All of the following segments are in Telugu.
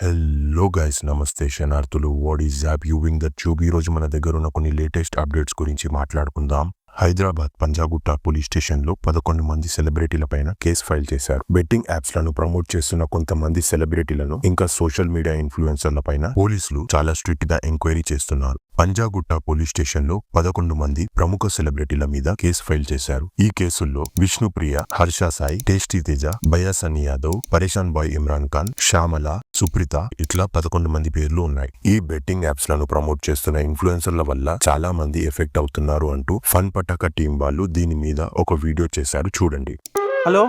హలో గైస్, నమస్తే శనార్థులు. What is up viewing the tube. ఈ రోజు మన దగ్గర ఉన్న కొన్ని లేటెస్ట్ అప్డేట్స్ గురించి మాట్లాడుకుందాం. హైదరాబాద్ పంజాగుట్ట పోలీస్ స్టేషన్ లో 11 మంది సెలబ్రిటీల పైన కేసు ఫైల్ చేశారు. బెట్టింగ్ యాప్స్ లను ప్రమోట్ చేస్తున్న కొంతమంది సెలబ్రిటీలను ఇంకా సోషల్ మీడియా ఇన్ఫ్లుయెన్సర్ల పైన పోలీసులు చాలా స్ట్రిక్ట్ గా ఎంక్వైరీ చేస్తున్నారు. పంజాగుట్ట పోలీస్ స్టేషన్ లో 11 మంది ప్రముఖ సెలబ్రిటీల మీద కేసు ఫైల్ చేశారు. ఈ కేసుల్లో విష్ణుప్రియ, హర్ష సాయి, టేస్టీ తేజ, బయాసని యాదవ్, పరేషాన్ బాయ్ ఇమ్రాన్ ఖాన్, శ్యామల, సుప్రీత ఇట్లా 11 మంది పేర్లు ఉన్నాయి. ఈ బెట్టింగ్ యాప్స్ లను ప్రమోట్ చేస్తున్న ఇన్ఫ్లుయెన్సర్ల వల్ల చాలా మంది ఎఫెక్ట్ అవుతున్నారు అంటూ ఫన్ పటాక టీం వాళ్ళు దీని మీద ఒక వీడియో చేశారు, చూడండి. హలో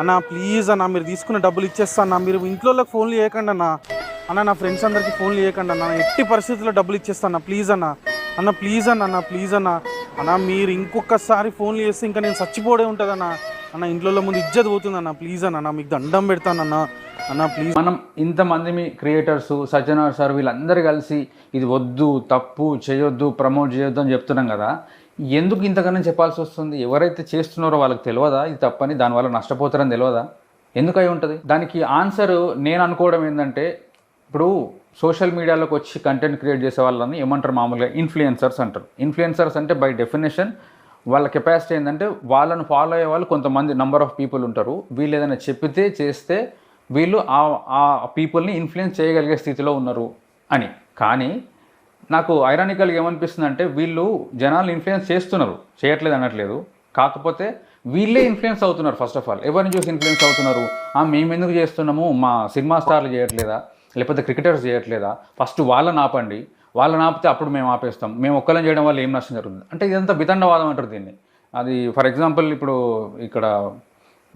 అన్న, ప్లీజ్ అన్న, మీరు తీసుకున్న డబ్బులు ఇచ్చేస్తా అన్న. మీరు ఇంట్లో ఫోన్లు చేయకండి అన్న. నా ఫ్రెండ్స్ అందరికి ఫోన్లు చేయకండి అన్న. ఎట్టి పరిస్థితుల్లో డబ్బులు ఇచ్చేస్తాను ప్లీజ్ అన్న. ప్లీజ్ అన్న ప్లీజ్ అన్న మీరు ఇంకొకసారి ఫోన్లు చేస్తే ఇంకా నేను చచ్చిపోడే ఉంటుందన్న. ఇంట్లో ముందు ఇజ్జత్ పోతుందన్న. ప్లీజ్ అన్న, మీకు దండం పెడతానన్న ప్లీజ్. మనం ఇంతమంది క్రియేటర్స్, సజ్జనార్ సార్ వీళ్ళందరూ కలిసి ఇది వద్దు, తప్పు చేయొద్దు, ప్రమోట్ చేయొద్దు అని చెప్తున్నాం కదా. ఎందుకు ఇంతకన్నా చెప్పాల్సి వస్తుంది? ఎవరైతే చేస్తున్నారో వాళ్ళకి తెలియదా ఇది తప్పని? దానివల్ల నష్టపోతారని తెలియదా? ఎందుకై ఉంటుంది? దానికి ఆన్సర్ నేను అనుకోవడం ఏంటంటే, ఇప్పుడు సోషల్ మీడియాలోకి వచ్చి కంటెంట్ క్రియేట్ చేసే వాళ్ళని ఏమంటారు? మామూలుగా ఇన్ఫ్లుయెన్సర్స్ అంటారు. ఇన్ఫ్లుయెన్సర్స్ అంటే బై డెఫినేషన్ వాళ్ళ కెపాసిటీ ఏంటంటే, వాళ్ళను ఫాలో అయ్యే వాళ్ళు కొంతమంది నెంబర్ ఆఫ్ పీపుల్ ఉంటారు. వీళ్ళు ఏదైనా చెప్పితే చేస్తే వీళ్ళు ఆ పీపుల్ని ఇన్ఫ్లుయెన్స్ చేయగలిగే స్థితిలో ఉన్నారు అని. కానీ నాకు ఐరానికల్గా ఏమనిపిస్తుంది అంటే, వీళ్ళు జనాలు ఇన్ఫ్లుయెన్స్ చేస్తున్నారు, చేయట్లేదు అనట్లేదు. కాకపోతే వీళ్ళే ఇన్ఫ్లుయెన్స్ అవుతున్నారు. ఫస్ట్ ఆఫ్ ఆల్ ఎవరిని చూసి ఇన్ఫ్లుయెన్స్ అవుతున్నారు? మేము ఎందుకు చేస్తున్నాము? మా సినిమా స్టార్లు చేయట్లేదా? లేకపోతే క్రికెటర్స్ చేయట్లేదా? ఫస్ట్ వాళ్ళని ఆపండి. వాళ్ళని ఆపితే అప్పుడు మేము ఆపేస్తాం. మేము ఒక్కళ్ళని చేయడం వల్ల ఏం నష్టం జరుగుతుంది అంటే ఇదంతా వితండవాదం అంటారు దీన్ని. అది ఫర్ ఎగ్జాంపుల్ ఇప్పుడు ఇక్కడ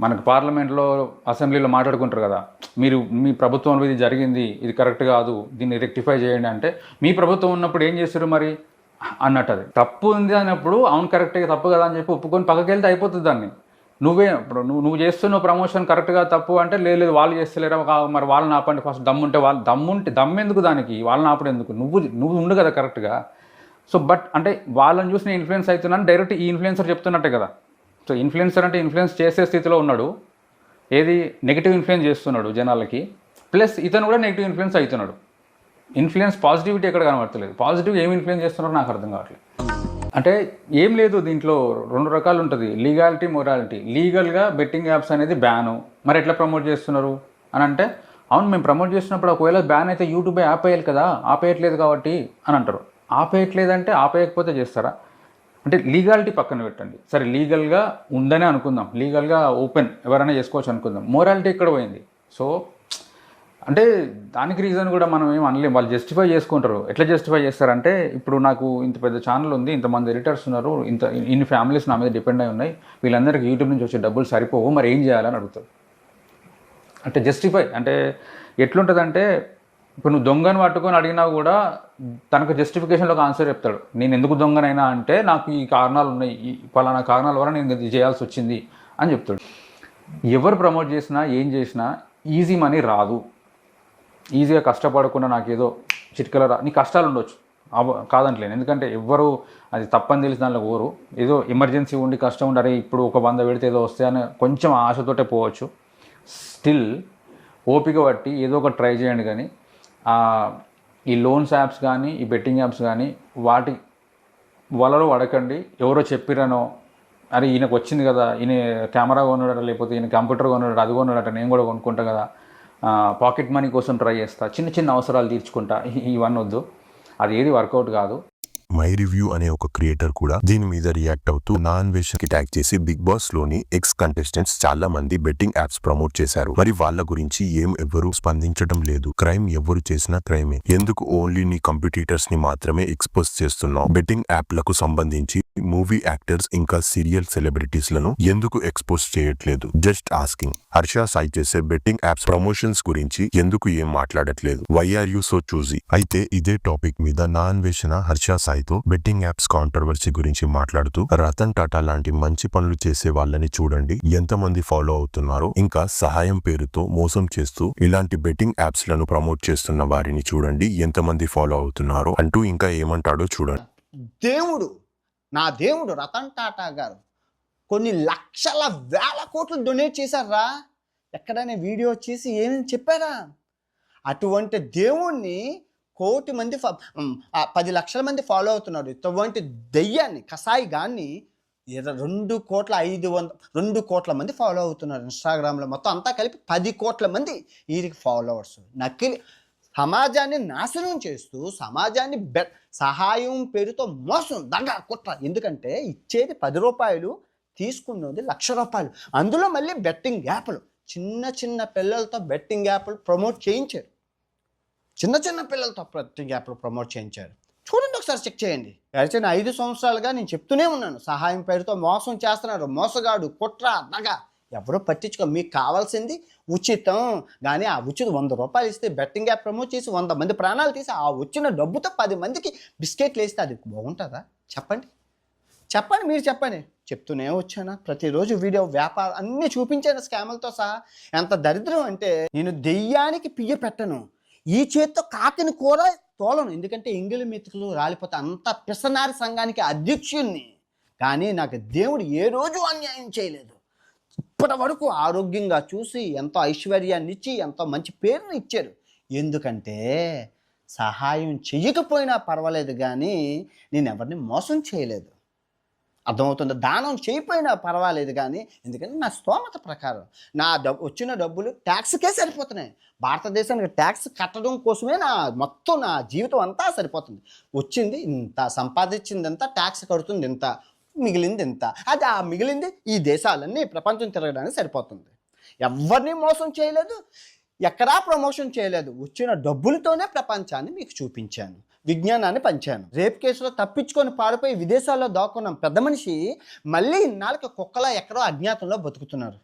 మనకు పార్లమెంట్లో, అసెంబ్లీలో మాట్లాడుకుంటారు కదా, మీ ప్రభుత్వం ఇది జరిగింది, ఇది కరెక్ట్ కాదు, దీన్ని రెక్టిఫై చేయండి అంటే, మీ ప్రభుత్వం ఉన్నప్పుడు ఏం చేస్తారు మరి అన్నట్టు. అది తప్పు ఉంది అన్నప్పుడు అవును కరెక్ట్గా తప్పు కదా అని చెప్పి ఒప్పుకొని పక్కకి వెళ్తే అయిపోతుంది. దాన్ని ఇప్పుడు నువ్వు చేస్తున్న ప్రమోషన్ కరెక్ట్గా తప్పు అంటే, లేదు వాళ్ళు చేస్తలేరా, మరి వాళ్ళని ఆపండి. ఫస్ట్ దమ్ముంటే దమ్మెందుకు దానికి? వాళ్ళని ఆపడం ఎందుకు? నువ్వు ఉండు కదా కరెక్ట్గా. సో బట్ అంటే వాళ్ళని చూసి నేను ఇన్ఫ్లుయెన్స్ అవుతున్నాను డైరెక్ట్ ఈ ఇన్ఫ్లుయెన్సర్ చెప్తున్నట్టే కదా. సో ఇన్ఫ్లుయెన్సర్ అంటే ఇన్ఫ్లుయెన్స్ చేసే స్థితిలో ఉన్నాడు. ఏది నెగిటివ్ ఇన్ఫ్లుయెన్స్ చేస్తున్నాడు జనాలకి, ప్లస్ ఇతను కూడా నెగిటివ్ ఇన్ఫ్లుయెన్స్ అవుతున్నాడు. ఇన్ఫ్లుయెన్స్ పాజిటివిటీ ఎక్కడ కనబడతలేదు. పాజిటివ్ ఏం ఇన్ఫ్లుయెన్స్ చేస్తున్నారో నాకు అర్థం కావట్లేదు. అంటే ఏం లేదు, దీంట్లో 2 రకాలు ఉంటుంది, లీగాలిటీ, మొరాలిటీ. లీగల్గా బెట్టింగ్ యాప్స్ అనేది బ్యాను. మరి ఎట్లా ప్రమోట్ చేస్తున్నారు అని అంటే, అవును మేము ప్రమోట్ చేసినప్పుడు ఒకవేళ బ్యాన్ అయితే యూట్యూబే ఆపేయాలి కదా, ఆపేయట్లేదు కాబట్టి అని అంటారు. ఆపేయట్లేదంటే ఆపేయకపోతే చేస్తారా? అంటే లీగాలిటీ పక్కన పెట్టండి, సరే లీగల్గా ఉందనే అనుకుందాం, లీగల్గా ఓపెన్ ఎవరైనా చేసుకోవచ్చు అనుకుందాం. మోరాలిటీ ఎక్కడ పోయింది? సో అంటే దానికి రీజన్ కూడా మనం ఏం అనలేం. వాళ్ళు జస్టిఫై చేసుకుంటారు. ఎట్లా జస్టిఫై చేస్తారంటే, ఇప్పుడు నాకు ఇంత పెద్ద ఛానల్ ఉంది, ఇంతమంది ఎడిటర్స్ ఉన్నారు, ఇన్ని ఫ్యామిలీస్ నా మీద డిపెండ్ అయి ఉన్నాయి, వీళ్ళందరికీ యూట్యూబ్ నుంచి వచ్చే డబ్బులు సరిపోవు, మరి ఏం చేయాలని అడుగుతారు. అంటే జస్టిఫై అంటే ఎట్లుంటుందంటే, ఇప్పుడు నువ్వు దొంగను పట్టుకొని అడిగినా కూడా తనకు జస్టిఫికేషన్లో ఒక ఆన్సర్ చెప్తాడు. నేను ఎందుకు దొంగనైనా అంటే, నాకు ఈ కారణాలు ఉన్నాయి, ఈ పలానా కారణాల వల్ల నేను ఇది చేయాల్సి వచ్చింది అని చెప్తాడు. ఎవరు ప్రమోట్ చేసినా ఏం చేసినా ఈజీ మనీ రాదు. ఈజీగా కష్టపడకుండా నాకు ఏదో చిటికల నీ కష్టాలు ఉండొచ్చు, కాదంటలేను. ఎందుకంటే ఎవ్వరు అది తప్పని తెలిసి దానిలో పోరు. ఏదో ఎమర్జెన్సీ ఉండి కష్టం ఉండి, అరే ఇప్పుడు ఒక 100 పెడితే ఏదో వస్తే అని కొంచెం ఆశతోటే పోవచ్చు. స్టిల్ ఓపిక బట్టి ఏదో ఒక ట్రై చేయండి. కానీ ఈ లోన్స్ యాప్స్ కానీ, ఈ బెట్టింగ్ యాప్స్ కానీ వాటి వలలో పడకండి. ఎవరో చెప్పిరనో, అరే ఈయనకు వచ్చింది కదా, ఈయన కెమెరా కొన్నాడట, లేకపోతే ఈయన కంప్యూటర్ కొన్నాడట, అది కొన్నాడట, నేను కూడా కొనుక్కుంటా కదా, పాకెట్ మనీ కోసం ట్రై చేస్తా, చిన్న అవసరాలు తీర్చుకుంటా, ఇవన్నీ వద్దు. అది ఏది వర్కౌట్ కాదు. మై రివ్యూ అనే ఒక క్రియేటర్ కూడా దీని మీద రియాక్ట్ అవుతూ నాన్వేషన్ కి ట్యాగ్ చేసి బిగ్ బాస్ లోని ఎక్స్ కంటెస్టెంట్స్ చాలా మంది బెట్టింగ్ యాప్స్ ప్రమోట్ చేశారు, మరి వాళ్ళ గురించి ఎవ్వరూ స్పందించడం లేదు. క్రైమ్ ఎవరు చేసినా క్రైమే, ఎందుకు ఓన్లీ నీ కంపిటీటర్స్ ని మాత్రమే ఎక్స్పోజ్ చేస్తున్నావు? బెట్టింగ్ యాప్లకు సంబంధించి మూవీ యాక్టర్స్ ఇంకా సీరియల్ సెలబ్రిటీస్ లను ఎందుకు ఎక్స్పోజ్ చేయట్లేదు? Just asking. హర్ష సాయి చేసే బెట్టింగ్ యాప్స్ ప్రమోషన్స్ గురించి ఎందుకు ఏం మాట్లాడట్లేదు? Why are you so choosy? అయితే ఇదే టాపిక్ మీద నాన్వేషణ హర్ష సాయితో బెట్టింగ్ యాప్స్ కాంట్రవర్సీ గురించి మాట్లాడుతూ, రతన్ టాటా లాంటి మంచి పనులు చేసే వాళ్ళని చూడండి ఎంతమంది ఫాలో అవుతున్నారో, ఇంకా సహాయం పేరుతో మోసం చేస్తూ ఇలాంటి బెట్టింగ్ యాప్స్ లను ప్రమోట్ చేస్తున్న వారిని చూడండి ఎంతమంది ఫాలో అవుతున్నారో అంటూ ఇంకా ఏమంటాడో చూడండి. నా దేవుడు రతన్ టాటా గారు కొన్ని లక్షల వేల కోట్లు డొనేట్ చేశారా? ఎక్కడైనా వీడియో చేసి ఏమేమి చెప్పారా? అటువంటి దేవుణ్ణి 1,000,000 మంది 10 లక్షల మంది ఫాలో అవుతున్నారు. ఇటువంటి దెయ్యాన్ని కసాయి గాన్ని 2 కోట్ల మంది ఫాలో అవుతున్నారు ఇన్స్టాగ్రామ్లో. మొత్తం అంతా కలిపి 10 కోట్ల మంది వీరికి ఫాలోవర్స్. నకిలీ సమాజాన్ని నాశనం చేస్తూ సమాజాన్ని సహాయం పేరుతో మోసం, దగా, కుట్ర. ఎందుకంటే ఇచ్చేది 10 రూపాయలు, తీసుకున్నది ₹1,00,000. అందులో మళ్ళీ బెట్టింగ్ యాప్లు, చిన్న పిల్లలతో బెట్టింగ్ యాప్లు ప్రమోట్ చేయించారు. చిన్న పిల్లలతో బెట్టింగ్ యాప్లు ప్రమోట్ చేయించారు. చూడండి, ఒకసారి చెక్ చేయండి. గడిచిన 5 సంవత్సరాలుగా నేను చెప్తూనే ఉన్నాను, సహాయం పేరుతో మోసం చేస్తున్నారు. మోసగాడు, కుట్ర, దగ. ఎవరో పట్టించుకో. మీకు కావాల్సింది ఉచితం. కానీ ఆ ఉచితం ₹100 ఇస్తే బెట్టింగ్ యాప్ ప్రమోట్ చేసి 100 మంది ప్రాణాలు తీసి ఆ వచ్చిన డబ్బుతో 10 మందికి బిస్కెట్లు వేస్తే అది బాగుంటుందా? చెప్పండి, మీరు చెప్పండి. చెప్తూనే వచ్చానా? ప్రతిరోజు వీడియో, వ్యాపారం అన్నీ చూపించాను స్కాములతో సహా. ఎంత దరిద్రం అంటే, నేను దెయ్యానికి పియ్య పెట్టను, ఈ చేత్తో కాకిని కూర తోలను. ఎందుకంటే ఎంగిలి మెతుకులు రాలిపోతే అంత పిసనారి సంఘానికి అధ్యక్షుణ్ణి. కానీ నాకు దేవుడు ఏ రోజు అన్యాయం చేయలేదు. ఇప్పటి వరకు ఆరోగ్యంగా చూసి ఎంతో ఐశ్వర్యాన్ని ఇచ్చి ఎంతో మంచి పేరును ఇచ్చారు. ఎందుకంటే సహాయం చెయ్యకపోయినా పర్వాలేదు, కానీ నేను ఎవరిని మోసం చేయలేదు. అర్థమవుతుంది? దానం చేయకపోయినా పర్వాలేదు, కానీ ఎందుకంటే నా స్తోమత ప్రకారం నా వచ్చిన డబ్బులు ట్యాక్స్కే సరిపోతున్నాయి. భారతదేశానికి ట్యాక్స్ కట్టడం కోసమే మొత్తం నా జీవితం అంతా సరిపోతుంది. వచ్చింది ఇంత, సంపాదించింది ఎంత, ట్యాక్స్ కడుతుంది ఇంత, మిగిలింది ఎంత. అది ఆ మిగిలింది ఈ దేశాలన్నీ ప్రపంచం తిరగడానికి సరిపోతుంది. ఎవరిని మోసం చేయలేదు, ఎక్కడా ప్రమోషన్ చేయలేదు. వచ్చిన డబ్బులతోనే ప్రపంచాన్ని మీకు చూపించాను, విజ్ఞానాన్ని పంచాను. రేప్ కేసులో తప్పించుకొని పారిపోయి విదేశాల్లో దాక్కున్న పెద్ద మనిషి మళ్ళీ ఇన్నాళ్ళకి కుక్కలా ఎక్కడో అజ్ఞాతంలో బతుకుతున్నారు.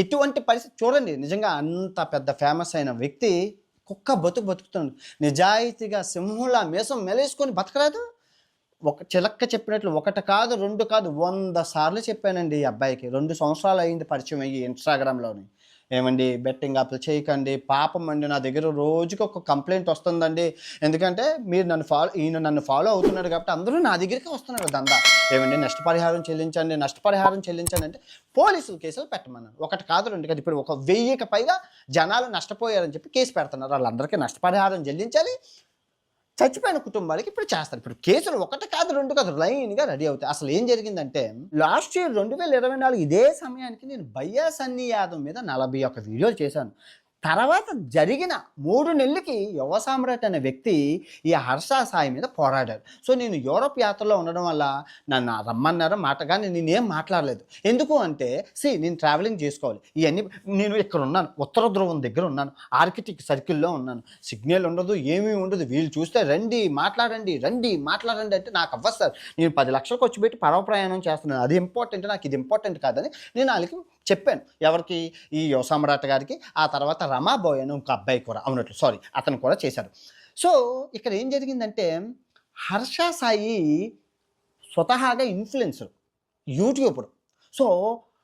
ఎటువంటి పరిస్థితి చూడండి. నిజంగా అంత పెద్ద ఫేమస్ అయిన వ్యక్తి కుక్క బతుకుతున్నాడు. నిజాయితీగా సింహంలా మీసం మెలేసుకొని బతకలేదు. చిలక్క చెప్పినట్లు 1 కాదు 2 కాదు 100 సార్లు చెప్పానండి ఈ అబ్బాయికి. 2 సంవత్సరాలు అయింది పరిచయం అయ్యి ఇన్స్టాగ్రామ్లోని. ఏమండి, బెట్టింగ్ యాప్లు చేయకండి, పాపం అండి, నా దగ్గర రోజుకి ఒక కంప్లైంట్ వస్తుందండి. ఎందుకంటే ఈయన నన్ను ఫాలో అవుతున్నాడు కాబట్టి అందరూ నా దగ్గరికి వస్తున్నారు దందా. ఏమండి, నష్టపరిహారం చెల్లించండి అంటే పోలీసులు కేసులు పెట్టమన్నారు. 1 కాదు 2 కాదు, ఇప్పుడు 1000కి పైగా జనాలు నష్టపోయారని చెప్పి కేసు పెడుతున్నారు. వాళ్ళందరికీ నష్టపరిహారం చెల్లించాలి. చచ్చిపోయిన కుటుంబాలకి ఇప్పుడు చేస్తారు. ఇప్పుడు కేసులు 1 కాదు 2 కాదు, లైన్గా రెడీ అవుతాయి. అసలు ఏం జరిగిందంటే, లాస్ట్ ఇయర్ 2024 ఇదే సమయానికి నేను భయ్యా సన్నీ యాదవ్ మీద 41 వీడియోలు చేశాను. తర్వాత జరిగిన 3 నెలలకి యువ సామ్రాట్ అనే వ్యక్తి ఈ హర్ష సాయి మీద పోరాడారు. సో నేను యూరోప్ యాత్రలో ఉండడం వల్ల నన్ను రమ్మన్నారు మాటగా నేనేం మాట్లాడలేదు. ఎందుకు అంటే, నేను ట్రావెలింగ్ చేసుకోవాలి. ఇవన్నీ నేను ఇక్కడ ఉన్నాను, ఉత్తర ధ్రువం దగ్గర ఉన్నాను, ఆర్కిటిక్ సర్కిల్లో ఉన్నాను, సిగ్నల్ ఉండదు, ఏమీ ఉండదు. వీళ్ళు చూస్తే రండి మాట్లాడండి అంటే నాకు అవ్వదు సార్. నేను 10 లక్షలు ఖర్చు పెట్టి పడవ ప్రయాణం చేస్తున్నాను, అది ఇంపార్టెంట్, నాకు ఇది ఇంపార్టెంట్ కాదని నేను వాళ్ళకి చెప్పాను. ఎవరికి? ఈ యువ సామ్రాట్ గారికి. ఆ తర్వాత రమాబోయ్ అని ఒక అబ్బాయి కూడా అతను కూడా చేశారు. సో ఇక్కడ ఏం జరిగిందంటే, హర్ష సాయి స్వతహాగా ఇన్ఫ్లుయెన్సర్, యూట్యూబర్. సో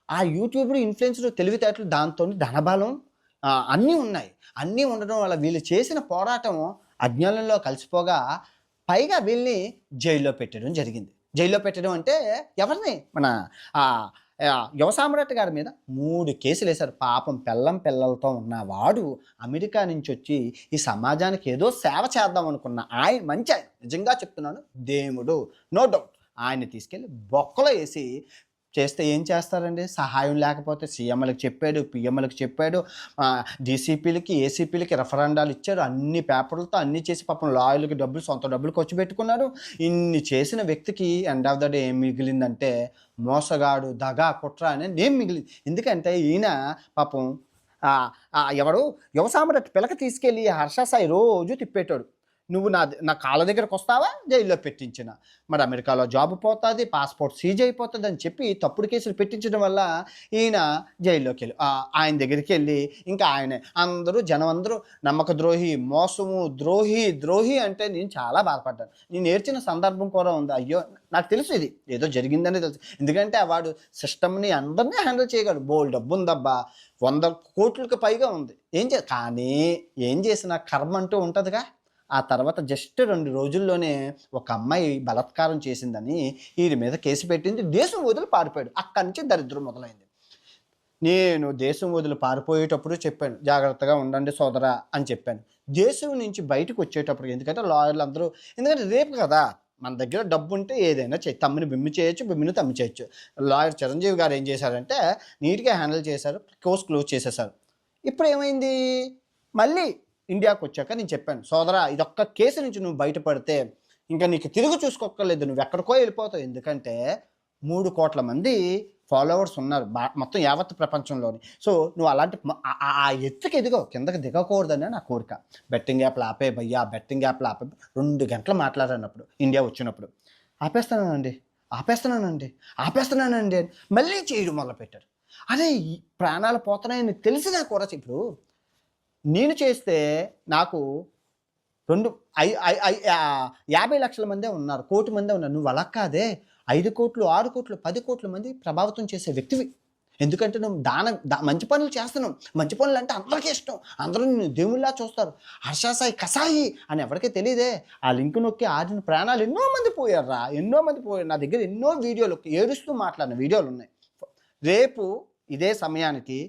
ఆ యూట్యూబర్, ఇన్ఫ్లుయెన్సర్ తెలివితేటలు, దాంతో ధనబలం అన్నీ ఉన్నాయి. అన్నీ ఉండడం వల్ల వీళ్ళు చేసిన పోరాటం అజ్ఞానంలో కలిసిపోగా పైగా వీళ్ళని జైల్లో పెట్టడం జరిగింది. జైల్లో పెట్టడం అంటే ఎవరిని? మన యువ సామ్రాట్ గారి మీద 3 కేసులు వేశారు. పాపం పిల్లలతో ఉన్నవాడు అమెరికా నుంచి వచ్చి ఈ సమాజానికి ఏదో సేవ చేద్దాం అనుకున్న ఆయన, మంచి ఆయన, నిజంగా చెప్తున్నాను, దేవుడు, నో డౌట్. ఆయన్ని తీసుకెళ్ళి బొక్కలో వేసి చేస్తే ఏం చేస్తారండి? సహాయం లేకపోతే సీఎంలకు చెప్పాడు, పిఎంలకు చెప్పాడు, డీసీపీలకి, ఏసీపీలకి రెఫరెండాలు ఇచ్చాడు. అన్ని పేపర్లతో అన్నీ చేసి పాపం లాయర్లకి సొంత డబ్బులు ఖర్చు పెట్టుకున్నారు. ఇన్ని చేసిన వ్యక్తికి ఎండ్ ఆఫ్ ద డే ఏం మిగిలిందంటే, మోసగాడు, దగా, కుట్ర అనే నేమ్ మిగిలింది. ఎందుకంటే ఈయన పాపం ఎవడు యువ సామ్రాట్ పిలక తీసుకెళ్ళి హర్ష సాయి రోజు తిప్పేటాడు. నువ్వు నా కాళ్ళ దగ్గరకు వస్తావా, జైల్లో పెట్టించిన, మరి అమెరికాలో జాబ్ పోతుంది, పాస్పోర్ట్ సీజ్ అయిపోతుంది అని చెప్పి తప్పుడు కేసులు పెట్టించడం వల్ల ఈయన జైల్లోకి వెళ్ళి ఆయన దగ్గరికి వెళ్ళి ఇంకా ఆయనే జనం అందరూ నమ్మక ద్రోహి, మోసము, ద్రోహి అంటే నేను చాలా బాధపడ్డాను. నేను ఏడ్చిన సందర్భం కూడా ఉంది. అయ్యో, నాకు తెలుసు ఇది ఏదో జరిగిందని తెలుసు. ఎందుకంటే వాడు సిస్టమ్ని అందరినీ హ్యాండిల్ చేయగలడు. బోల్ డబ్బు ఉందబ్బా, 100 కోట్లకు పైగా ఉంది. కానీ ఏం చేసిన కర్మ అంటూ ఉంటుందిగా. ఆ తర్వాత జస్ట్ 2 రోజుల్లోనే ఒక అమ్మాయి బలాత్కారం చేసిందని వీరి మీద కేసు పెట్టింది. దేశం వదిలి పారిపోయాడు. అక్కడి నుంచి దరిద్రం మొదలైంది. నేను దేశం వదిలి పారిపోయేటప్పుడు చెప్పాను, జాగ్రత్తగా ఉండండి సోదరా అని చెప్పాను. దేశం నుంచి బయటకు వచ్చేటప్పుడు, ఎందుకంటే లాయర్లు అందరూ, ఎందుకంటే రేపు కదా, మన దగ్గర డబ్బు ఉంటే ఏదైనా తమ్మిని బిమ్మి చేయొచ్చు, బిమ్మిని తమ్మి చేయొచ్చు. లాయర్ చిరంజీవి గారు ఏం చేశారంటే నీట్గా హ్యాండిల్ చేశారు, కేసు క్లోజ్ చేసేసారు. ఇప్పుడు ఏమైంది, మళ్ళీ ఇండియాకి వచ్చాక నేను చెప్పాను, సోదరా ఇదొక్క కేసు నుంచి నువ్వు బయటపడితే ఇంకా నీకు తిరిగి చూసుకోక్కర్లేదు, నువ్వు ఎక్కడికో వెళ్ళిపోతావు. ఎందుకంటే 3 కోట్ల మంది ఫాలోవర్స్ ఉన్నారు మొత్తం యావత్ ప్రపంచంలోని. సో నువ్వు అలాంటి ఆ ఎత్తుకి ఎదిగో, కిందకి దిగకూడదని నా కోరిక. బెట్టింగ్ యాప్లు ఆపే భయ్యా, బెట్టింగ్ యాప్లు ఆపే. 2 గంటలు మాట్లాడినప్పుడు ఇండియా వచ్చినప్పుడు ఆపేస్తున్నానండి అని మళ్ళీ చేయడం మొదలుపెట్టారు. అదే ప్రాణాలు పోతున్నాయని తెలిసినా కూడా, ఇప్పుడు నేను చేస్తే నాకు 50 లక్షల మందే ఉన్నారు, 1 కోటి మందే ఉన్నారు. నువ్వు అలా కాదే, 5 కోట్లు, 6 కోట్లు, 10 కోట్ల మంది ప్రభావితం చేసే వ్యక్తివి. ఎందుకంటే నువ్వు మంచి పనులు చేస్తున్నావు. మంచి పనులు అంటే అందరికీ ఇష్టం, అందరూ నిన్ను దేవుళ్ళలా చూస్తారు. హర్ష సాయి కసాయి అని ఎవరికీ తెలియదే. ఆ లింక్ నొక్కి ఆడిన ప్రాణాలు ఎన్నో మంది పోయారు. నా దగ్గర ఎన్నో వీడియోలు ఏడుస్తూ మాట్లాడిన వీడియోలు ఉన్నాయి. రేపు ఇదే సమయానికి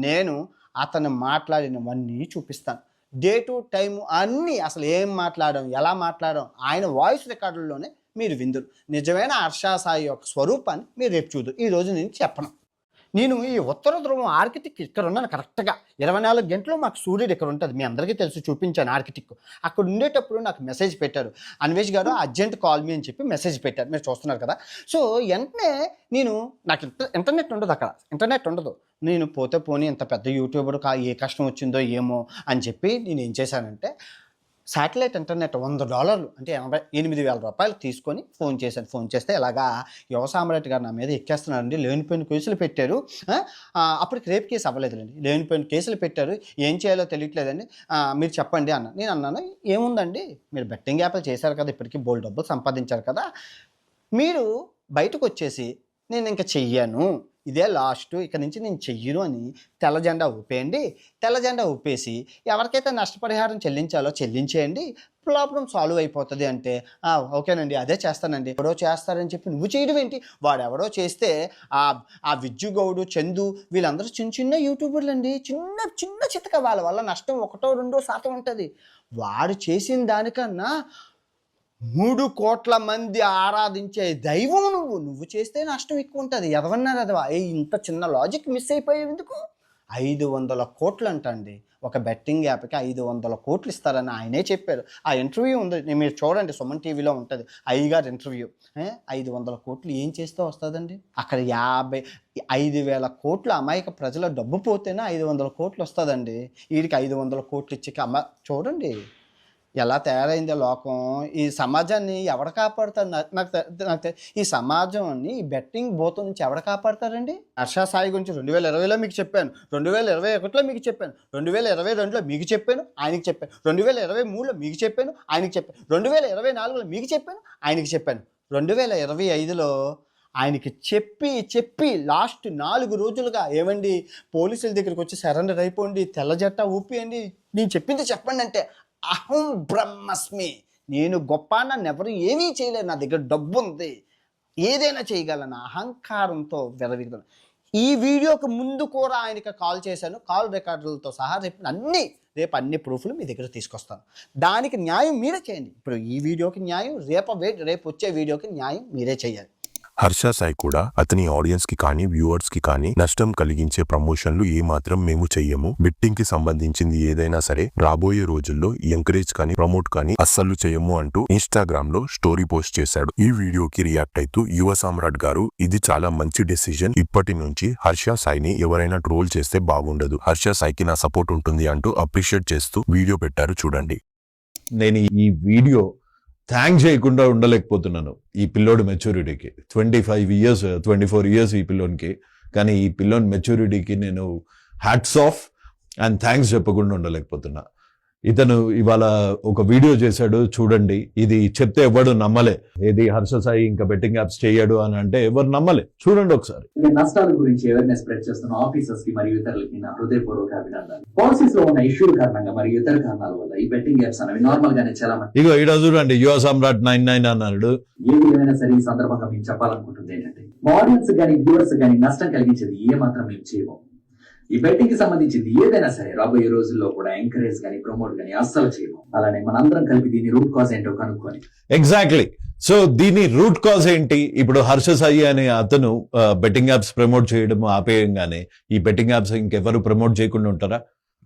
నేను అతను మాట్లాడినవన్నీ చూపిస్తాను, డేటు టైము అన్నీ, అసలు ఏం మాట్లాడడం, ఎలా మాట్లాడడం, ఆయన వాయిస్ రికార్డుల్లోనే మీరు విందురు. నిజమైన హర్ష సాయి యొక్క స్వరూపాన్ని మీరు రేపు చూద్దరు. ఈరోజు నేను చెప్పను. నేను ఈ ఉత్తర ధ్రువం ఆర్కిటిక్ ఇక్కడ ఉన్నాను కరెక్ట్గా 24 గంటలు మాకు సూర్యుడు ఇక్కడ ఉంటుంది, మీ అందరికీ తెలుసు, చూపించాను ఆర్కిటిక్. అక్కడ ఉండేటప్పుడు నాకు మెసేజ్ పెట్టారు, అన్వేష్ గారు అర్జెంట్ కాల్ మీ అని చెప్పి మెసేజ్ పెట్టారు, మీరు చూస్తున్నారు కదా. సో వెంటనే నాకు ఇంటర్నెట్ ఉండదు, అక్కడ ఇంటర్నెట్ ఉండదు. నేను పోతే పోనీ ఇంత పెద్ద యూట్యూబర్ ఏ కష్టం వచ్చిందో ఏమో అని చెప్పి నేను ఏం చేశానంటే శాటిలైట్ ఇంటర్నెట్ $100 అంటే 88,000 రూపాయలు తీసుకొని ఫోన్ చేశాను. ఫోన్ చేస్తే ఇలాగా యువ సామ్రాట్ గారు నా మీద ఎక్కేస్తున్నారండి, లేనిపోయిన కేసులు పెట్టారు. అప్పటికి రేప్ కేసు అవ్వలేదులేండి, లేనిపోయిన కేసులు పెట్టారు, ఏం చేయాలో తెలియట్లేదండి, మీరు చెప్పండి అన్న. నేను అన్నాను, ఏముందండి, మీరు బెట్టింగ్ యాప్లు చేశారు కదా, ఇప్పటికీ బోల్డ్ డబ్బులు సంపాదించారు కదా, మీరు బయటకు వచ్చేసి నేను ఇంకా చెయ్యను, ఇదే లాస్ట్, ఇక నుంచి నేను చెయ్యను అని తెల్ల జెండా ఊపేయండి. తెల్ల జెండా ఊపేసి ఎవరికైతే నష్టపరిహారం చెల్లించాలో చెల్లించేయండి, ప్రాబ్లం సాల్వ్ అయిపోతుంది అంటే ఓకేనండి అదే చేస్తానండి. ఎవడో చేస్తారని చెప్పి నువ్వు చేయడం ఏంటి, వాడెవడో చేస్తే ఆ విజ్జు గౌడు, చందు వీళ్ళందరూ చిన్న యూట్యూబర్లు అండి, చిన్న చితక, వాళ్ళ వల్ల నష్టం 1-2% ఉంటుంది. వాడు చేసిన దానికన్నా 3 కోట్ల మంది ఆరాధించే దైవం నువ్వు చేస్తే నష్టం ఎక్కువ ఉంటుంది. ఎవరన్నారు అదవా, ఇంత చిన్న లాజిక్ మిస్ అయిపోయావు ఎందుకు? 500 కోట్లు అంటండి, ఒక బెట్టింగ్ యాప్కి 500 కోట్లు ఇస్తారని ఆయనే చెప్పారు. ఆ ఇంటర్వ్యూ ఉంది, మీరు చూడండి, సుమన్ టీవీలో ఉంటుంది, అయ్యగారు ఇంటర్వ్యూ. 500 కోట్లు ఏం చేస్తే వస్తుందండి? అక్కడ 5,000 కోట్లు అమాయక ప్రజల డబ్బు పోతేనే 500 కోట్లు వస్తుందండి. వీడికి 500 కోట్లు ఇచ్చి చూడండి ఎలా తయారైందో లోకం. ఈ సమాజాన్ని ఎవడు కాపాడుతారు? నాకు ఈ సమాజాన్ని ఈ బెట్టింగ్ బోతం నుంచి ఎవడు కాపాడతారండి? హర్ష సాయి గురించి 2020లో మీకు చెప్పాను, 2021లో మీకు చెప్పాను, 2022లో మీకు చెప్పాను, ఆయనకి చెప్పాను, 2023లో మీకు చెప్పాను, ఆయనకి చెప్పాను, 2024లో మీకు చెప్పాను, ఆయనకి చెప్పాను, 2025లో ఆయనకి చెప్పి లాస్ట్ 4 రోజులుగా ఏమండి పోలీసుల దగ్గరికి వచ్చి సరెండర్ అయిపోండి, తెల్ల జట్ట ఊపియండి, నేను చెప్పింది చెప్పండి అంటే అహం బ్రహ్మస్మి, నేను గొప్ప, నన్ను ఎవరు ఏమీ చేయలేరు, నా దగ్గర డబ్బు ఉంది, ఏదైనా చేయగలను అహంకారంతో విరవిగుతాను. ఈ వీడియోకి ముందు కూడా ఆయనకి కాల్ చేశాను, కాల్ రికార్డులతో సహా. రేపు అన్ని ప్రూఫ్లు మీ దగ్గర తీసుకొస్తాను. దానికి న్యాయం మీరే చేయండి. ఇప్పుడు ఈ వీడియోకి న్యాయం, రేపు వచ్చే వీడియోకి న్యాయం మీరే చేయాలి. హర్ష సాయి కూడా అతని ఆడియన్స్ కి కానీ వ్యూవర్స్ కి కానీ నష్టం కలిగించే ప్రమోషన్లు ఏ మాత్రం మేము చెయ్యము. బెట్టింగ్ కి సంబంధించింది ఏదైనా సరే రాబోయే రోజుల్లో ఎంకరేజ్ కానీ ప్రమోట్ కానీ అస్సలు చేయము అంటూ ఇన్స్టాగ్రామ్ లో స్టోరీ పోస్ట్ చేశాడు. ఈ వీడియోకి రియాక్ట్ అవుతూ యువ సామ్రాట్ గారు, ఇది చాలా మంచి డెసిజన్, ఇప్పటి నుంచి హర్ష సాయిని ఎవరైనా ట్రోల్ చేస్తే బాగుండదు, హర్ష సాయికి నా సపోర్ట్ ఉంటుంది అంటూ అప్రిషియేట్ చేస్తూ వీడియో పెట్టారు. చూడండి. నేను ఈ వీడియో థ్యాంక్ చేయకుండా ఉండలేకపోతున్నాను ఈ పిల్లోడి మెచ్యూరిటీకి. 24 ఇయర్స్ ఈ పిల్లోనికి, కానీ ఈ పిల్లోని మెచ్యూరిటీకి నేను హ్యాట్స్ ఆఫ్ అండ్ థ్యాంక్స్ చెప్పకుండా ఉండలేకపోతున్నా. ఇతను ఇవాళ ఒక వీడియో చేశాడు చూడండి, ఇది చెప్తే ఎవడు నమ్మలే, ఏది హర్ష సాయి ఇంకా బెట్టింగ్ యాప్స్ చేయడు అని అంటే ఎవరు నమ్మలే. చూడండి ఒకసారి. నష్టాల గురించి అవేర్నెస్ స్ప్రెడ్ చేస్తున్న ఆఫీసర్స్ కి మరియు ఇతరులకి నా హృదయపూర్వక అభినందనలు. పాలసీస్ లో ఉన్న ఇష్యూల కారణంగా మరియు ఇతర కారణాల వల్ల ఈ బెట్టింగ్ యాప్స్ అనేవి నార్మల్ గానే చాలా మంది ఇగో ఈడ చూడండి, యువ సామ్రాట్ 99 అన్నాడు. ఏది ఏమైనా సరే ఈ సందర్భంగా మేము చెప్పాలనుకుంటుంది ఏంటంటే, మా ఆడియన్స్ గానీ వ్యూవర్స్ గానీ నష్టం కలిగించేది ఏ మాత్రం మేము చేయము. ఈ బెట్టింగ్ కి సంబంధించింది ఏదైనా సరే రాబోయే రోజుల్లో కూడా ఎంకరేజ్ గానీ ప్రమోట్ గానీ అస్సలు చేయము. అలానే మనందరం కలిపి దీని రూట్ కాజ్ ఏంటో కనుక్కొని ఎగ్జాక్ట్లీ. సో దీని రూట్ కాజ్ ఏంటి? ఇప్పుడు హర్ష సాయి అనే అతను బెట్టింగ్ యాప్స్ ప్రమోట్ చేయడం ఆపేయంగానే ఈ బెట్టింగ్ యాప్స్ ఇంకెవరు ప్రమోట్ చేయకుండా ఉంటారా?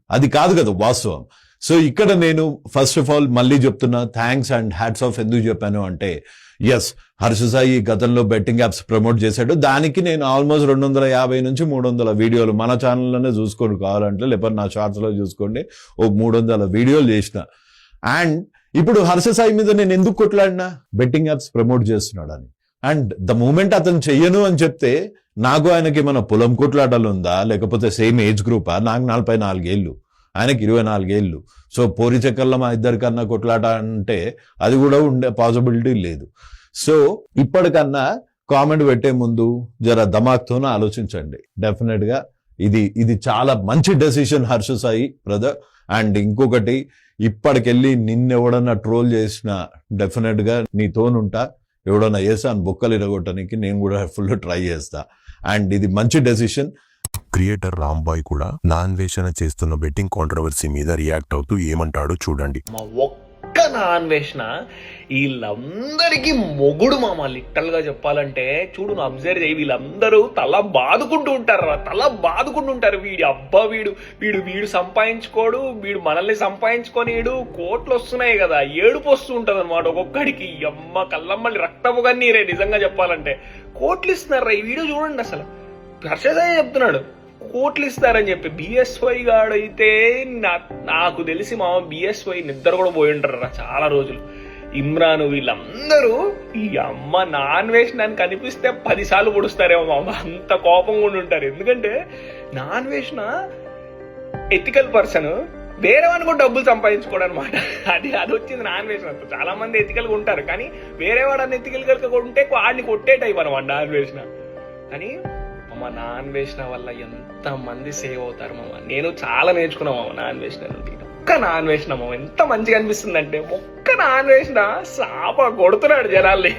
అది కాదు కదా వాస్తవం. సో ఇక్కడ నేను ఫస్ట్ ఆఫ్ ఆల్ మళ్ళీ చెప్తున్నా, థ్యాంక్స్ అండ్ హ్యాట్స్ ఆఫ్. ఎందుకు చెప్పాను అంటే, ఎస్, హర్ష సాయి గతంలో బెట్టింగ్ యాప్స్ ప్రమోట్ చేశాడు. దానికి నేను ఆల్మోస్ట్ 250 నుంచి 300 వీడియోలు మన ఛానల్లోనే చూసుకోండి కావాలంటే, లేకపోతే నా షార్ట్స్ లో చూసుకోండి, ఓ 300 వీడియోలు చేసిన. అండ్ ఇప్పుడు హర్ష సాయి మీద నేను ఎందుకు కొట్లాడినా? బెట్టింగ్ యాప్స్ ప్రమోట్ చేస్తున్నాడని. అండ్ ద మూమెంట్ అతను చెయ్యను అని చెప్తే నాకు ఆయనకి మన పొలం కొట్లాటలు ఉందా, లేకపోతే సేమ్ ఏజ్ గ్రూపా? నాకు 44 ఏళ్ళు, ఆయనకి 24 ఏళ్ళు. సో పోరి చక్కర్లో మా ఇద్దరికన్నా కొట్లాట అంటే అది కూడా ఉండే పాసిబిలిటీ లేదు. సో ఇప్పటికన్నా కామెంట్ పెట్టే ముందు జర దమాక్తోనే ఆలోచించండి. డెఫినెట్ గా ఇది చాలా మంచి decision Harsha Sai brother. And ఇంకొకటి, ఇప్పటికెళ్ళి నిన్నెవడన్నా ట్రోల్ చేసినా డెఫినెట్ గా నీతోనుంటా. ఎవడన్నా చేస్తాను బొక్కలు ఇరగొట్టడానికి నేను కూడా ఫుల్ ట్రై చేస్తా. అండ్ ఇది మంచి డెసిషన్. క్రియేటర్ రాంబాయ్ కూడా నాన్వేషణ చేస్తున్న బెట్టింగ్ కాంట్రవర్సీ మీద రియాక్ట్ అవుతూ ఏమంటాడో చూడండి. ఒక్క నాన్వేషణ వీళ్ళందరికీ మొగుడు మామ. లిటరల్ గా చెప్పాలంటే చూడు, నువ్వు అబ్జర్వ్ చేయి, వీళ్ళందరూ తల బాదుకుంటూ ఉంటారు. వీడు సంపాదించుకోడు, వీడు మనల్ని సంపాదించుకోనీడు, కోట్లు వస్తున్నాయి కదా, ఏడుపు వస్తూ ఉంటది అనమాట ఒక్కొక్కడికి. అమ్మ కళ్ళమ్మల్ని రక్తము కన్నీరే. నిజంగా చెప్పాలంటే కోట్లు ఇస్తున్నారా? ఈ వీడియో చూడండి. అసలు హర్షసాయి చెప్తున్నాడు కోట్లు ఇస్తారని చెప్పి. బిఎస్వై గాడైతే నాకు తెలిసి మామ బిఎస్వై నిద్ర కూడా పోయి ఉంటారు చాలా రోజులు. ఇమ్రాన్ వీళ్ళందరూ ఈ అమ్మ నాన్ వేషణానికి కనిపిస్తే 10 సార్లు పొడుస్తారేమో మామ, అంత కోపంగా ఉండి ఉంటారు. ఎందుకంటే నాన్ వేషణ ఎథికల్ పర్సన్, వేరే వాడిని కూడా డబ్బులు సంపాదించుకోవడం అనమాట. అది వచ్చింది నాన్ వేషణ. చాలా మంది ఎథికల్ గా ఉంటారు, కానీ వేరే వాడు ఎథికల్ గా ఉంటే వాడిని కొట్టే టైప్ అనమాట నాన్ వేషణ. కానీ మామ నాన్ వేషణ వల్ల ఎంత మంది సేవ్ అవుతారు మామ. నేను చాలా నేర్చుకున్నా మామ నాన్ వేషణ నుండి. ఒక్క నాన్ వేషణ మామ ఎంత మంచిగా అనిపిస్తుంది అంటే, ఒక్క నాన్ వేషణ సాప కొడుతున్నాడు జనాల్ని.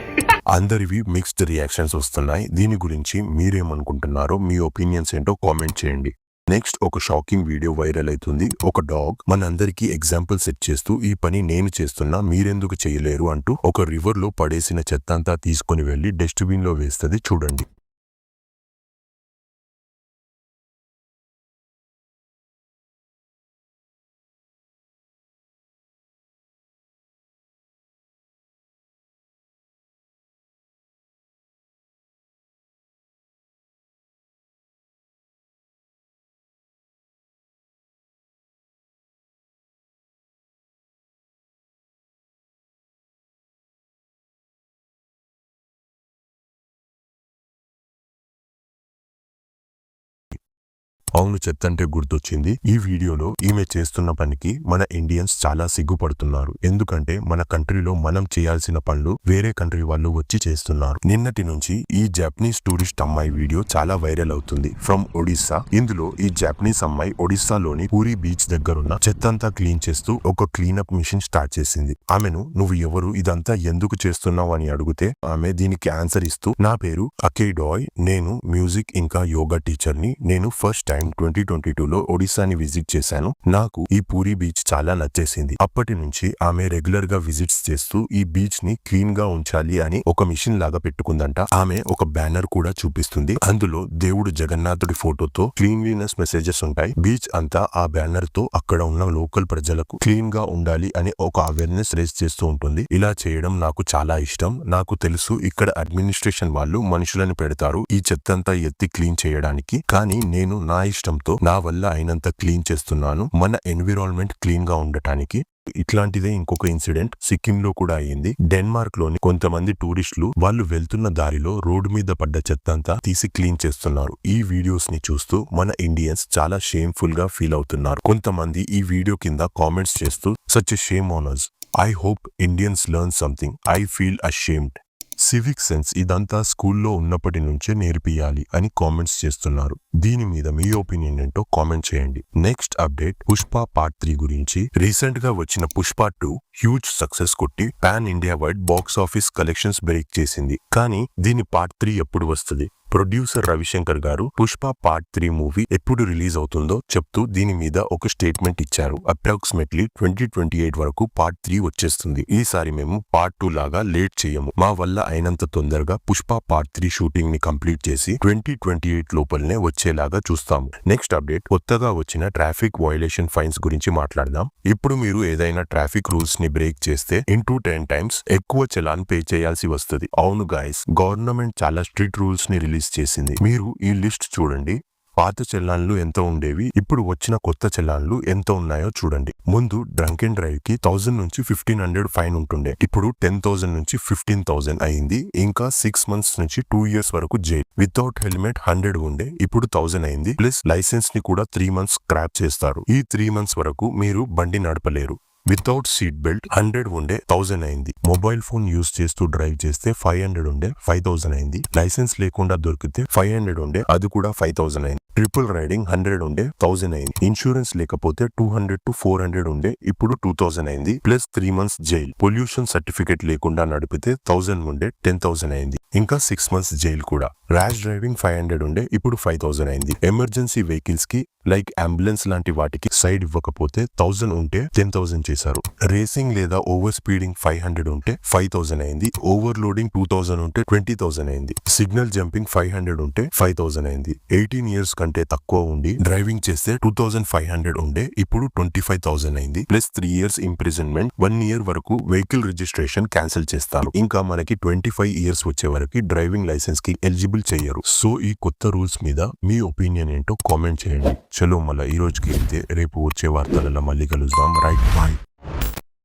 అందరివి మిక్స్డ్ రియాక్షన్స్ వస్తున్నాయి. దీని గురించి మీరేమనుకుంటున్నారో, మీ ఒపీనియన్స్ ఏంటో కామెంట్ చేయండి. నెక్స్ట్ ఒక షాకింగ్ వీడియో వైరల్ అవుతుంది. ఒక డాగ్ మనందరికీ ఎగ్జాంపుల్ సెట్ చేస్తూ ఈ పని నేను చేస్తున్నా మీరెందుకు చేయలేరు అంటూ ఒక రివర్ లో పడేసిన చెత్త అంతా తీసుకుని వెళ్లి డస్ట్బిన్ లో వేస్తుంది. చూడండి. అవును, చెత్తంటే గుర్తొచ్చింది. ఈ వీడియోలో ఈమె చేస్తున్న పనికి మన ఇండియన్స్ చాలా సిగ్గుపడుతున్నారు. ఎందుకంటే మన కంట్రీలో మనం చేయాల్సిన పనులు వేరే కంట్రీ వాళ్ళు వచ్చి చేస్తున్నారు. నిన్నటి నుంచి ఈ జాపనీస్ టూరిస్ట్ అమ్మాయి వీడియో చాలా వైరల్ అవుతుంది. ఫ్రమ్ ఒడిస్సా. ఇందులో ఈ జాపనీస్ అమ్మాయి ఒడిస్సాలోని పూరి బీచ్ దగ్గరున్న చెత్తంతా క్లీన్ చేస్తూ ఒక క్లీనప్ మిషన్ స్టార్ట్ చేసింది. ఆమెను నువ్వు ఎవరు, ఇదంతా ఎందుకు చేస్తున్నావు అని అడిగితే ఆమె దీనికి ఆన్సర్ ఇస్తూ, నా పేరు అకేడాయ్, నేను మ్యూజిక్ ఇంకా యోగా టీచర్ ని. నేను ఫస్ట్ టైం 2022లో ఒడిస్సాని విజిట్ చేశాను. నాకు ఈ పూరి బీచ్ చాలా నచ్చేసింది. అప్పటి నుంచి ఆమె రెగ్యులర్ గా విజిట్స్ చేస్తూ ఈ బీచ్ ని క్లీన్ గా ఉంచాలి అని ఒక మిషన్ లాగా పెట్టుకుందంట. ఆమె ఒక బ్యానర్ కూడా చూపిస్తుంది. అందులో దేవుడు జగన్నాథుడి ఫోటోతో క్లీన్లీనెస్ మెసేజెస్ ఉంటాయి. బీచ్ అంతా ఆ బ్యానర్ తో అక్కడ ఉన్న లోకల్ ప్రజలకు క్లీన్ గా ఉండాలి అని ఒక అవేర్నెస్ రేస్ చేస్తూ ఉంటుంది. ఇలా చేయడం నాకు చాలా ఇష్టం. నాకు తెలుసు ఇక్కడ అడ్మినిస్ట్రేషన్ వాళ్ళు మనుషులను పెడతారు ఈ చెత్తంతా ఎత్తి క్లీన్ చేయడానికి, కానీ నేను నా ఇష్టంతో నా వల్ల అయినంత క్లీన్ చేస్తున్నాను మన ఎన్విరాన్మెంట్ క్లీన్ గా ఉండటానికి. ఇట్లాంటిదే ఇంకొక ఇన్సిడెంట్ సిక్కింలో కూడా అయ్యింది. డెన్మార్క్ లోని కొంతమంది టూరిస్టులు వాళ్ళు వెళ్తున్న దారిలో రోడ్డు మీద పడ్డ చెత్తంతా తీసి క్లీన్ చేస్తున్నారు. ఈ వీడియోస్ ని చూస్తూ మన ఇండియన్స్ చాలా షేమ్ఫుల్ గా ఫీల్ అవుతున్నారు. కొంతమంది ఈ వీడియో కింద కామెంట్స్ చేస్తూ, such a shame on us. I hope Indians learn something. I feel ashamed. Civic sense ఇదంతా స్కూల్లో ఉన్నప్పటి నుంచే నేర్పియాలి అని కామెంట్స్ చేస్తున్నారు. దీని మీద మీ ఒపీనియన్ ఏంటో కామెంట్ చేయండి. నెక్స్ట్ అప్డేట్ పుష్ప పార్ట్ 3 గురించి. రీసెంట్ గా వచ్చిన పుష్ప 2 హ్యూజ్ సక్సెస్ కొట్టి pan India wide box office collections break చేసింది. కానీ దీని పార్ట్ 3 ఎప్పుడు వస్తుంది? ప్రొడ్యూసర్ రవిశంకర్ గారు పుష్ప పార్ట్ 3 మూవీ ఎప్పుడు రిలీజ్ అవుతుందో చెప్తూ దీని మీద ఒక స్టేట్మెంట్ ఇచ్చారు. అప్రాక్సిమేట్లీ 2028 వరకు పార్ట్ 3 వచ్చేస్తుంది. ఈసారి మేము పార్ట్ 2 లాగా లేట్ చేయము. మా వల్ల అయినంత తొందరగా పుష్ప పార్ట్ 3 షూటింగ్ ని కంప్లీట్ చేసి 2028 లోపలనే వచ్చేలాగా చూస్తాము. నెక్స్ట్ అప్డేట్, కొత్తగా వచ్చిన ట్రాఫిక్ వయలేషన్ ఫైన్స్ గురించి మాట్లాడదాం. ఇప్పుడు మీరు ఏదైనా ట్రాఫిక్ రూల్స్ ని బ్రేక్ చేస్తే ఇంటూ 10 టైమ్స్ ఎక్కువ చలాన్ పే చేయాల్సి వస్తుంది. అవును గైస్, గవర్నమెంట్ చాలా స్ట్రిక్ట్ రూల్స్ ని రిలీజ్ చేసింది. మీరు ఈ లిస్ట్ చూడండి. పాత చలాన్లు ఎంత ఉండేవి, ఇప్పుడు వచ్చిన కొత్త చలాన్లు ఎంత ఉన్నాయో చూడండి. ముందు డ్రంక్ అండ్ డ్రైవ్ కి 1000 నుంచి 1500 ఫైన్ ఉంటుండే, ఇప్పుడు 10,000 నుంచి 15,000 అయింది. ఇంకా 6 months నుంచి 2 years వరకు జైల్. వితౌట్ హెల్మెట్ 100 ఉండే, ఇప్పుడు 1000 అయింది. ప్లస్ లైసెన్స్ ని కూడా 3 months స్క్రాప్ చేస్తారు. ఈ 3 months వరకు మీరు బండి నడపలేరు. వితౌట్ సీట్ బెల్ట్ 100 ఉండే 1000 అయింది. మొబైల్ ఫోన్ యూజ్ చేస్తూ డ్రైవ్ చేస్తే 500 ఉండే 5000 అయింది. లైసెన్స్ లేకుండా దొరికితే 500 ఉండే, అది కూడా 5000 అయింది. ట్రిపుల్ రైడింగ్ 100 ఉండే 1000 అయింది. ఇన్సూరెన్స్ లేకపోతే 200 to 400 ఉండే, ఇప్పుడు 2000 అయింది. Plus 3 months jail. Pollution certificate లేకుండా నడిపితే 1000 ఉండే 10,000 అయింది. ఇంకా 6 months జైల్ కూడా. ర్యాష్ డ్రైవింగ్ 500 ఉండే, ఇప్పుడు 5000 అయింది. ఎమర్జెన్సీ వెహికల్స్ కి లైక్ అంబులెన్స్ లాంటి వాటికి సైడ్ ఇవ్వకపోతే 1000 ఉంటే 10,000 చేశారు. రేసింగ్ లేదా ఓవర్ స్పీడింగ్ 500 ఉంటే 5000 అయింది. ఓవర్ లోడింగ్ 2000 ఉంటే 20,000 అయింది. సిగ్నల్ జంపింగ్ 500 ఉంటే 5000 అయింది. 18 years కంటే తక్కువ ఉండి డ్రైవింగ్ చేస్తే 2500 ఉండే, ఇప్పుడు 25,000 అయింది. Plus 3 years imprisonment. 1 year వరకు వెహికల్ రిజిస్ట్రేషన్ క్యాన్సిల్ చేస్తారు. ఇంకా మనకి 25 years వచ్చే వరకు డ్రైవింగ్ లైసెన్స్ కి ఎలిజిబుల్ చేయరు. సో ఈ కొత్త రూల్స్ మీద మీ ఒపీనియన్ ఏంటో కామెంట్ చేయండి. చలో మళ్ళీ ఈ రోజుకి వెళ్తే రేపు వచ్చే వార్తలలో మళ్ళీ కలుద్దాం. Right, bye.